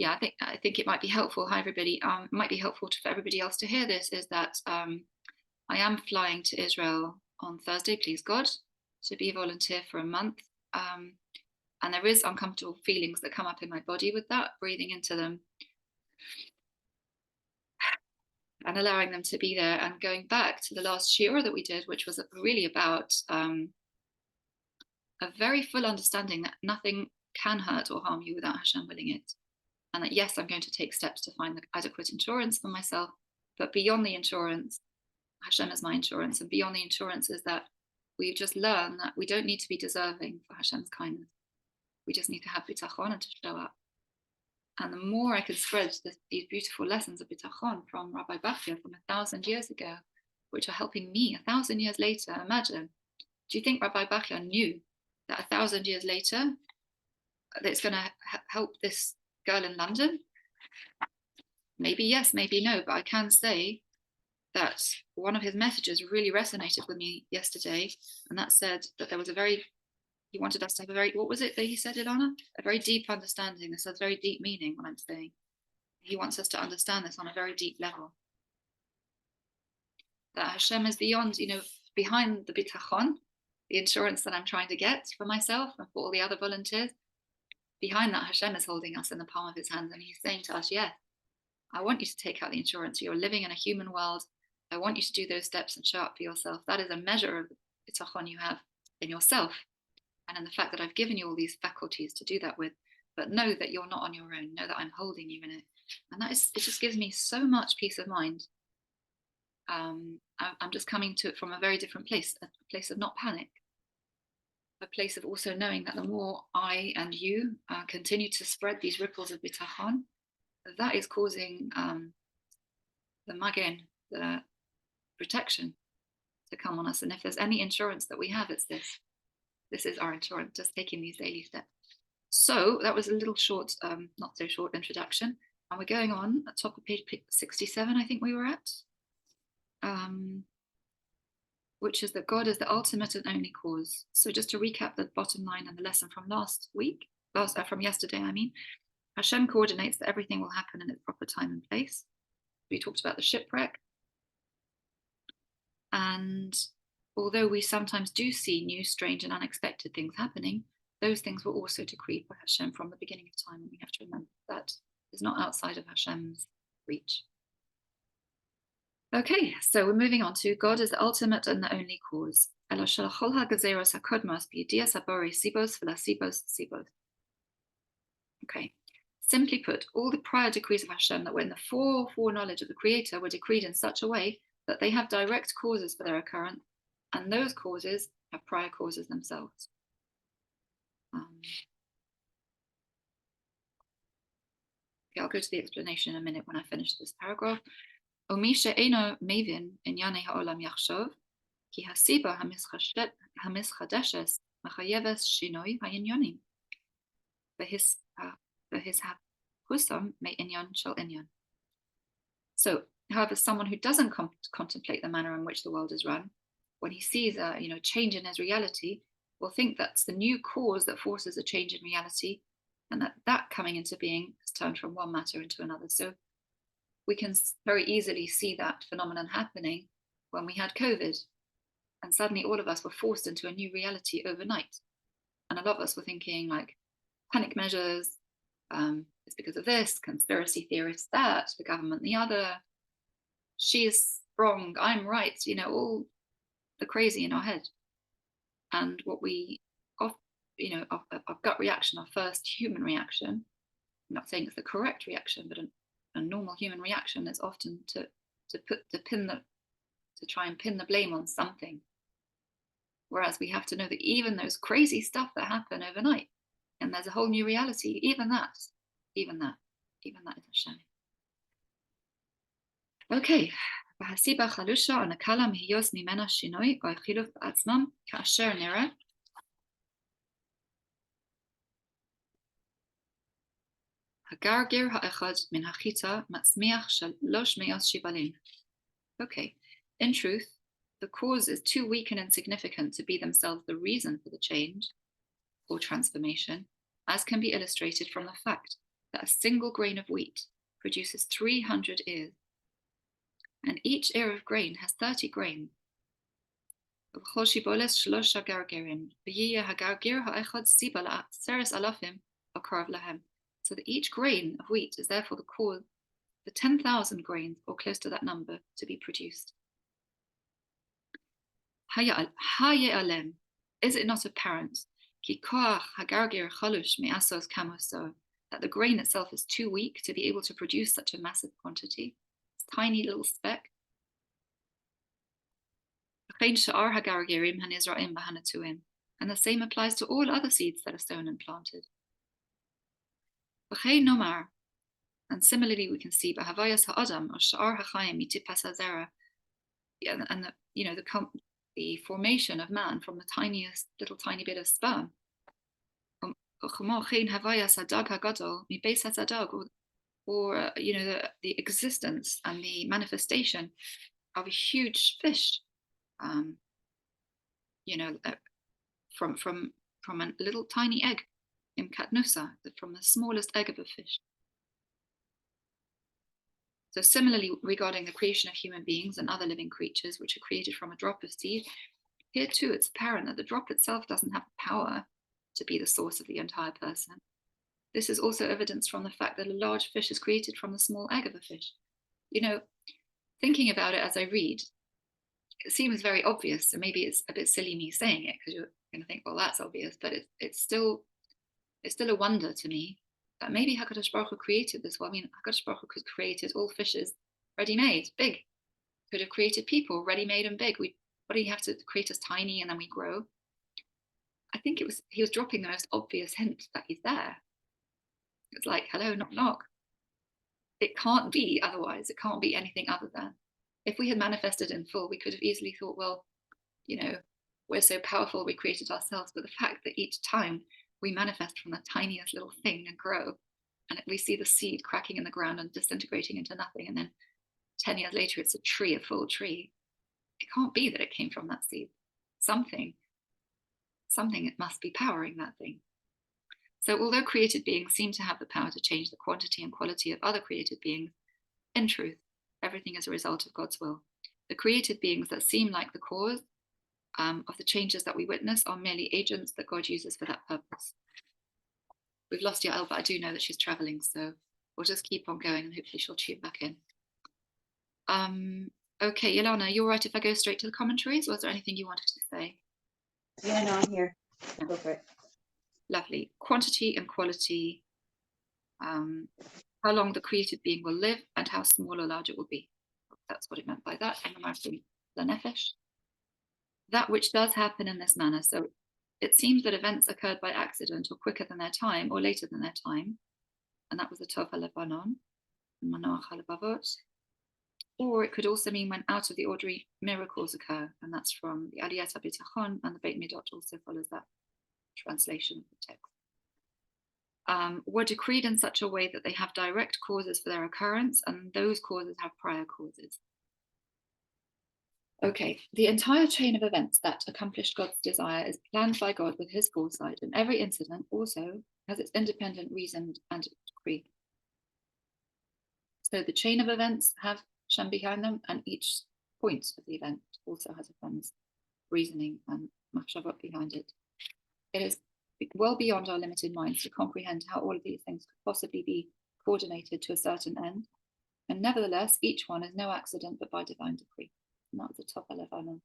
I think it might be helpful. Hi, everybody. It might be helpful for everybody else to hear this. Is that I am flying to Israel on Thursday, please God, to be a volunteer for a month. And there is uncomfortable feelings that come up in my body with that, breathing into them and allowing them to be there, and going back to the last shiur that we did, which was really about a very full understanding that nothing can hurt or harm you without Hashem willing it. And that, yes, I'm going to take steps to find the adequate insurance for myself, but beyond the insurance, Hashem is my insurance. And beyond the insurance is that we just learn that we don't need to be deserving for Hashem's kindness. We just need to have bitachon and to show up. And the more I could spread these beautiful lessons of bitachon from Rabbi Bachya from 1,000 years ago, which are helping me 1,000 years later, imagine, do you think Rabbi Bachya knew that 1,000 years later, that it's going to help this girl in London? Maybe yes, maybe no, but I can say that one of his messages really resonated with me yesterday, and that said that there was he wanted us to have a very, what was it that he said, Ilana? A very deep understanding. This has very deep meaning, what I'm saying. He wants us to understand this on a very deep level. That Hashem is beyond, behind the bitachon, the insurance that I'm trying to get for myself and for all the other volunteers. Behind that, Hashem is holding us in the palm of his hands, and he's saying to us, yes, I want you to take out the insurance. You're living in a human world. I want you to do those steps and show up for yourself. That is a measure of the bitachon you have in yourself, and in the fact that I've given you all these faculties to do that with. But know that you're not on your own. Know that I'm holding you in it. And it just gives me so much peace of mind. I'm just coming to it from a very different place, a place of not panic, a place of also knowing that the more I and you continue to spread these ripples of bitachon, that is causing the magen, the protection, to come on us. And if there's any insurance that we have, it's this. This is our insurance, just taking these daily steps. So that was a little short, not so short introduction. And we're going on at top of page 67, I think we were at, which is that God is the ultimate and only cause. So just to recap the bottom line and the lesson from from yesterday, I mean, Hashem coordinates that everything will happen in its proper time and place. We talked about the shipwreck. And although we sometimes do see new, strange, and unexpected things happening, those things were also decreed by Hashem from the beginning of time. And we have to remember that is not outside of Hashem's reach. Okay, so we're moving on to God is the ultimate and the only cause. Okay, simply put, all the prior decrees of Hashem that were in the foreknowledge of the Creator were decreed in such a way that they have direct causes for their occurrence, and those causes have prior causes themselves. Okay, I'll go to the explanation in a minute when I finish this paragraph. ומי שאינו מבין ענייני העולם יחשוב, כי הסיבה המתחדשת מחייבת שינוי העניינים, והסהפכותם מעניין של עניין. So, however, someone who doesn't contemplate the manner in which the world is run, when he sees a change in his reality, will think that's the new cause that forces a change in reality, and that coming into being has turned from one matter into another. So we can very easily see that phenomenon happening when we had COVID, and suddenly all of us were forced into a new reality overnight. And a lot of us were thinking like panic measures, it's because of this, conspiracy theorists that, the government the other, she's wrong, I'm right, all the crazy in our head. And what our gut reaction, our first human reaction, I'm not saying it's the correct reaction, but a normal human reaction is often to try and pin the blame on something. Whereas we have to know that even those crazy stuff that happen overnight, and there's a whole new reality, even that is Hashem. Okay. והסיבה חלושה או נקלה מהיוס ממנה שינוי או החילוף בעצמם כאשר נראה הגרגר האחד מן החיטה מצמיח 300 שיבלים. Okay, in truth, the cause is too weak and insignificant to be themselves the reason for the change or transformation, as can be illustrated from the fact that a single grain of wheat produces 300 ears, and each ear of grain has 30 grains. So that each grain of wheat is therefore the cause the 10,000 grains, or close to that number, to be produced. Is it not apparent that the grain itself is too weak to be able to produce such a massive quantity? This tiny little speck. And the same applies to all other seeds that are sown and planted. And similarly, we can see Bahavayas ha'adam or sha'ar ha'chayim mitipas hazera, and the formation of man from the tiniest little tiny bit of sperm. Or the existence and the manifestation of a huge fish, from a little tiny egg, in katnusa, from the smallest egg of a fish. So similarly, regarding the creation of human beings and other living creatures, which are created from a drop of seed, here too it's apparent that the drop itself doesn't have the power to be the source of the entire person. This is also evidenced from the fact that a large fish is created from the small egg of a fish. Thinking about it as I read, it seems very obvious, so maybe it's a bit silly me saying it, because you're going to think, well, that's obvious, but it's still a wonder to me that maybe HaKadosh Baruch Hu created this. Well, I mean, HaKadosh Baruch Hu could have created all fishes ready-made, big. Could have created people ready-made and big. What do you have to create us tiny and then we grow? I think he was dropping the most obvious hint that he's there. It's like, hello, knock, knock. It can't be otherwise. It can't be anything other than. If we had manifested in full, we could have easily thought, well, we're so powerful, we created ourselves. But the fact that each time we manifest from the tiniest little thing and grow, and we see the seed cracking in the ground and disintegrating into nothing, and then 10 years later it's a tree, a full tree. It can't be that it came from that seed. Something it must be powering that thing. So although created beings seem to have the power to change the quantity and quality of other created beings, in truth, everything is a result of God's will. The created beings that seem like the cause of the changes that we witness are merely agents that God uses for that purpose. We've lost Yael, but I do know that she's traveling, so we'll just keep on going and hopefully she'll tune back in. Okay, Yelena, you're right if I go straight to the commentaries, or is there anything you wanted to say? Yeah, no, I'm here. Yeah. Go for it. Lovely. Quantity and quality. How long the created being will live and how small or large it will be. That's what it meant by that. That which does happen in this manner. So it seems that events occurred by accident or quicker than their time or later than their time. And that was the Tov HaLebanon, Manoach HaLebavot. Or it could also mean when out of the ordinary miracles occur. And that's from the Aliyat HaBitachon, and the Beit Midot also follows that translation of the text. Were decreed in such a way that they have direct causes for their occurrence, and those causes have prior causes. Okay, the entire chain of events that accomplished God's desire is planned by God with his foresight, and every incident also has its independent reason and decree. So the chain of events have Shem behind them, and each point of the event also has Hashem's reasoning and machshavot behind it. It is well beyond our limited minds to comprehend how all of these things could possibly be coordinated to a certain end, and nevertheless, each one is no accident but by divine decree. And that was the top Levanon.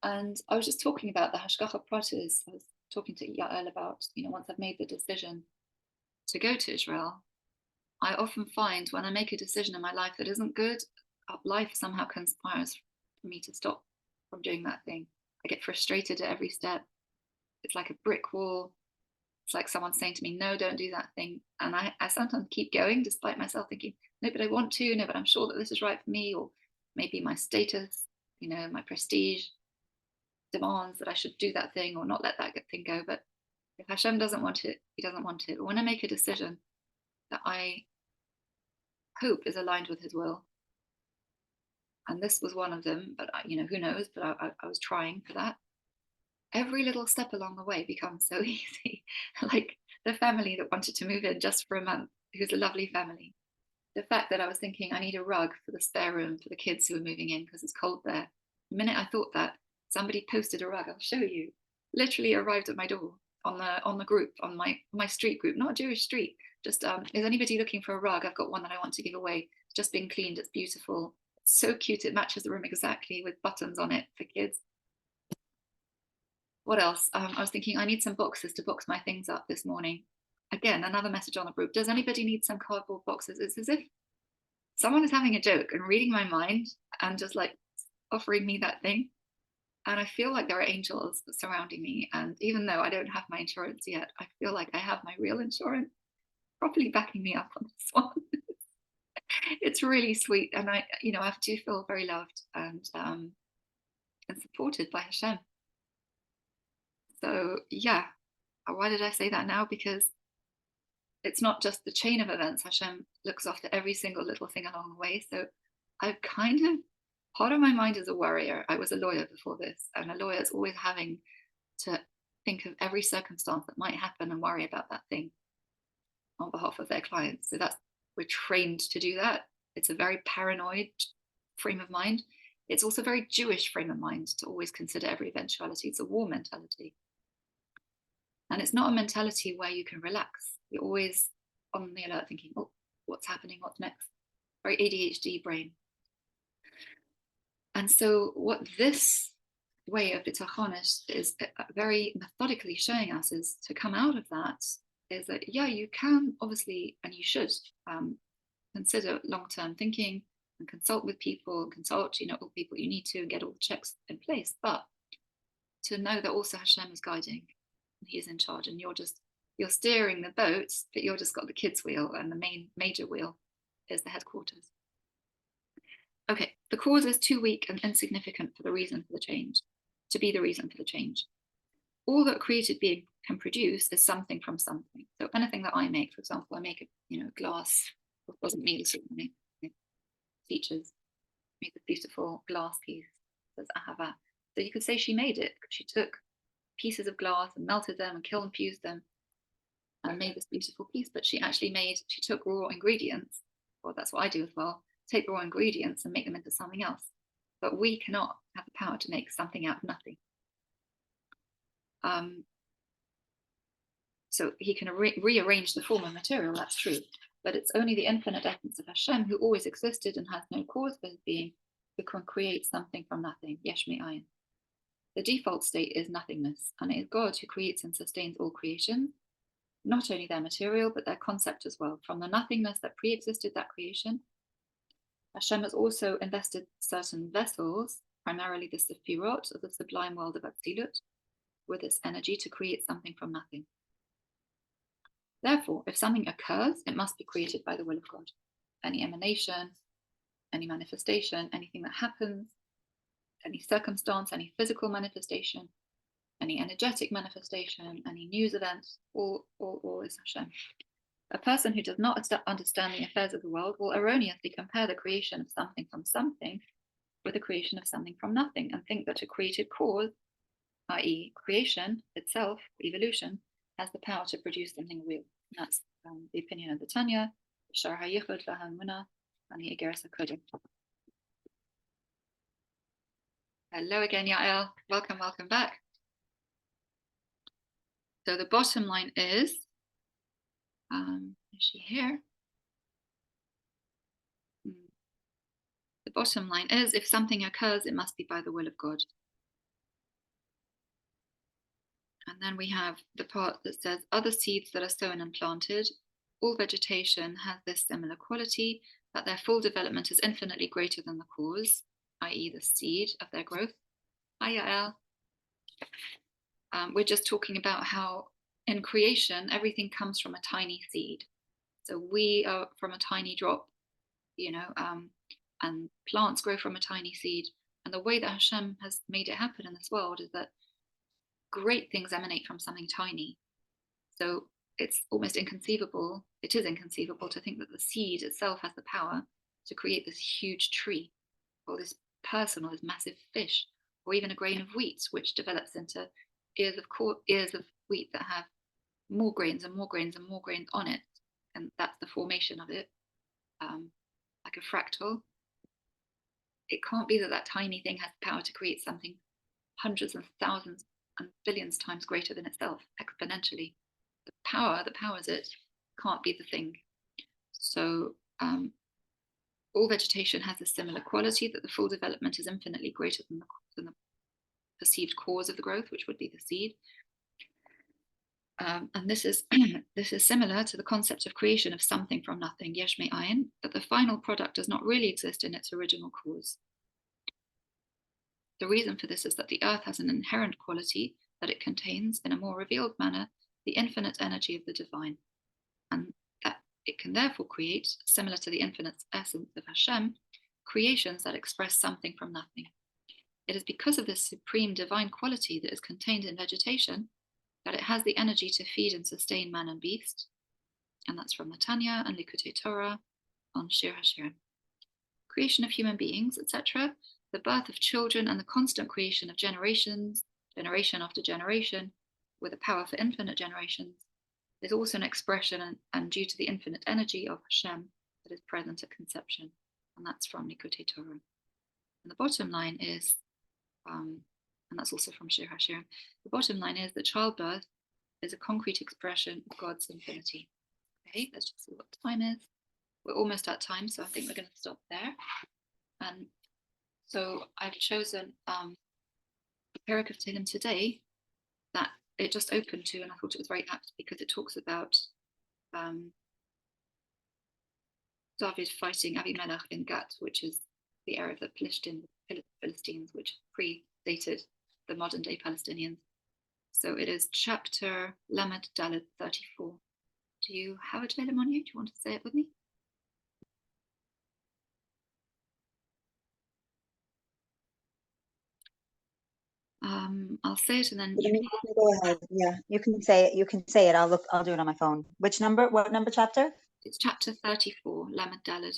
And I was just talking about the Hashgacha Pratis. I was talking to Yael about, once I've made the decision to go to Israel, I often find when I make a decision in my life that isn't good, life somehow conspires for me to stop from doing that thing. I get frustrated at every step. It's like a brick wall. It's like someone saying to me, no, don't do that thing. And I sometimes keep going despite myself thinking, no, but I want to, no, but I'm sure that this is right for me, or maybe my status, my prestige demands that I should do that thing or not let that thing go. But if Hashem doesn't want it, he doesn't want it. But when I make a decision that I hope is aligned with his will, and this was one of them, but who knows, but I was trying for that. Every little step along the way becomes so easy. Like the family that wanted to move in just for a month, who's a lovely family. The fact that I was thinking I need a rug for the spare room for the kids who are moving in because it's cold there. The minute I thought that, somebody posted a rug. I'll show you. Literally arrived at my door on the group, on my street group, not a Jewish street. Just is anybody looking for a rug? I've got one that I want to give away. It's just been cleaned. It's beautiful. It's so cute. It matches the room exactly with buttons on it for kids. What else? I was thinking I need some boxes to box my things up this morning. Again, another message on the group. Does anybody need some cardboard boxes? It's as if someone is having a joke and reading my mind and just like offering me that thing. And I feel like there are angels surrounding me. And even though I don't have my insurance yet, I feel like I have my real insurance properly backing me up on this one. It's really sweet. And I do feel very loved and supported by Hashem. So yeah, why did I say that now? Because it's not just the chain of events. Hashem looks after every single little thing along the way. So I've kind of, part of my mind is a worrier. I was a lawyer before this, and a lawyer is always having to think of every circumstance that might happen and worry about that thing on behalf of their clients. So we're trained to do that. It's a very paranoid frame of mind. It's also a very Jewish frame of mind to always consider every eventuality. It's a war mentality. And it's not a mentality where you can relax. You're always on the alert thinking, oh, what's happening? What's next? Very ADHD brain. And so what this way of bitachon is very methodically showing us is to come out of that is that, yeah, you can obviously, and you should consider long-term thinking and consult with people, consult, all the people you need to and get all the checks in place. But to know that also Hashem is guiding. He is in charge, and you're steering the boat, but you're just got the kids' wheel, and the main major wheel is the headquarters. Okay, the cause is too weak and insignificant for the reason for the change, to be the reason for the change. All that a created being can produce is something from something. So anything that I make, for example, I make a glass. It wasn't me, this was my teachers made this beautiful glass piece. That's Ahava. So you could say she made it. She took pieces of glass and melted them and kiln fused them and made this beautiful piece. But she took raw ingredients. Well, that's what I do as well. Take raw ingredients and make them into something else. But we cannot have the power to make something out of nothing. So he can rearrange the form of material, that's true. But it's only the infinite essence of Hashem, who always existed and has no cause for his being, who can create something from nothing. Yesh me'ayin. The default state is nothingness, and it is God who creates and sustains all creation, not only their material, but their concept as well. From the nothingness that pre-existed that creation, Hashem has also invested certain vessels, primarily the Sefirot of the sublime world of Atzilut, with its energy to create something from nothing. Therefore, if something occurs, it must be created by the will of God. Any emanation, any manifestation, anything that happens, any circumstance, any physical manifestation, any energetic manifestation, any news events, all is Hashem. A person who does not understand the affairs of the world will erroneously compare the creation of something from something with the creation of something from nothing, and think that a created cause, i.e. creation itself, evolution, has the power to produce something real. And that's the opinion of the Tanya, Shar HaYichud Lahamuna, and the Igeres HaKodim. Hello again, Yael. Welcome back. So the bottom line is she here? The bottom line is, if something occurs, it must be by the will of God. And then we have the part that says, other seeds that are sown and planted, all vegetation has this similar quality, that their full development is infinitely greater than the cause, i.e. the seed of their growth. Hi, Yael. We're just talking about how in creation, everything comes from a tiny seed. So we are from a tiny drop, and plants grow from a tiny seed. And the way that Hashem has made it happen in this world is that great things emanate from something tiny. So it's almost inconceivable. It is inconceivable to think that the seed itself has the power to create this huge tree, or this person, or this massive fish, or even a grain of wheat, which develops into ears of wheat that have more grains and more grains and more grains on it, and that's the formation of it, like a fractal, it can't be that that tiny thing has the power to create something hundreds and thousands and billions times greater than itself, exponentially. The power that powers it can't be the thing. So all vegetation has a similar quality, that the full development is infinitely greater than the perceived cause of the growth, which would be the seed. And this is similar to the concept of creation of something from nothing, yesh me'ayin, that the final product does not really exist in its original cause. The reason for this is that the earth has an inherent quality, that it contains, in a more revealed manner, the infinite energy of the divine, and that it can therefore create, similar to the infinite essence of Hashem, creations that express something from nothing. It is because of this supreme divine quality that is contained in vegetation that it has the energy to feed and sustain man and beast. And that's from the Tanya and Likutei Torah on Shir HaShirim. Creation of human beings, etc., the birth of children, and the constant creation of generations, generation after generation, with a power for infinite generations, is also an expression and due to the infinite energy of Hashem that is present at conception. And that's from Likutei Torah. And the bottom line is, and that's also from Shir HaShirim, the bottom line is that childbirth is a concrete expression of God's infinity. Okay, let's just see what time is. We're almost at time, so I think we're going to stop there. And so I've chosen the Perek of Tehillim today that it just opened to, and I thought it was very apt because it talks about David fighting Avimelech in Gat, which is the area of the Philistines, which predated the modern day Palestinians. So it is chapter Lamed Dalet 34. Do you have a Tehillim on you? Do you want to say it with me? I'll say it and then you can go ahead. Yeah, you can say it. You can say it. I'll do it on my phone. Which number? What number chapter? It's chapter 34, Lamed Dalet.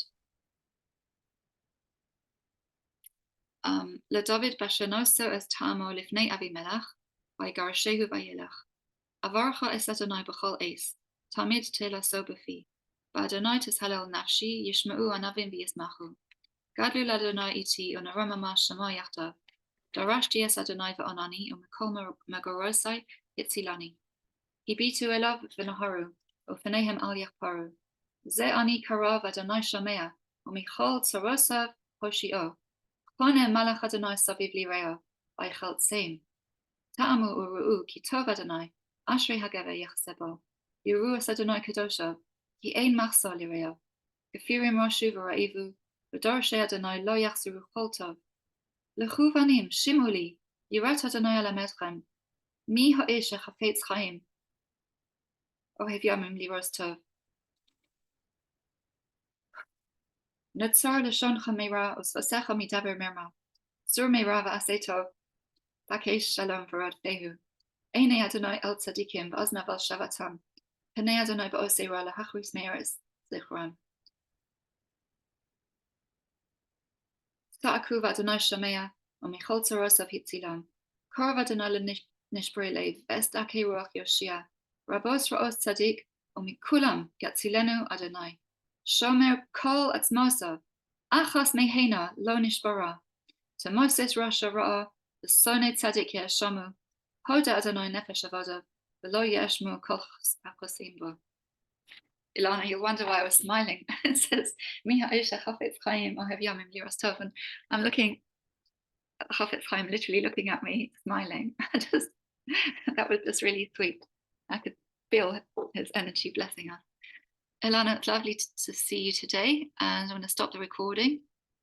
LeDavid bashanoso es tamo lifnei Avimelech, vaygarshehu vayelech. Avarcha es Adonai b'chol eis, tamid telaso b'fi. V'Adonai tishalel nafshi, yishma'u anavim v'yismachu. Gadlu l'Adonai iti u'neromama shema yachtav. Darashti es Adonai v'anani u'mekol megorosai yitzilani. Hibitu elav v'naharu, u'fenehem al yachparu. Ze ani karav Adonai shamea, u'michol tsarosav hoshi'o. Kone malach Adonai saviv lirea, v'ychel tseim. Ta'amu u'ru'u ki tov Adonai, ashrei hageva yachsebo. Yiru es Adonai kadoshav, ki ein machsa lirea. Gefirim roshu v'ra'ivu, v'dorshei Adonai lo yachzuru chol tov. Lechu vanim, shimuli, yirat Adonai alamedchem. Mi ha'ish hachafetz chaim. Ohev yamim liros tov. Netzar l'shoncha meira usvasecha midaber merma. Sur meira v'aseh tov. Bakesh shalom v'rad fehu. Einei Adonai el tzadikim v'oznav al shavatam. Penei Adonai ba'osei ra lahachris meiras zichram. Sa'aku v'Adonai shamea, u'michol tzarosav hitzilam. Kor v'Adonai l'nishbrei lev, v'est akei ruach yoshia. Rabos ra'os tzadik, u'mikulam yatzilenu Adonai. Shomer kol atzmosav, achas mehena lo nishbara. Tamoses rasha ra'a, v'sone tzadik yeshamu. Hoda Adonai nefesh avadav, v'lo yeshmu kol achosim bo. Ilana, you'll wonder why I was smiling. It says, Mi ha'isha chafetz chaim ohev yamim liras tov. And I'm looking at Chafetz Chaim literally looking at me, smiling. That was just really sweet. I could feel his energy blessing us. Ilana, it's lovely to see you today, and I'm going to stop the recording.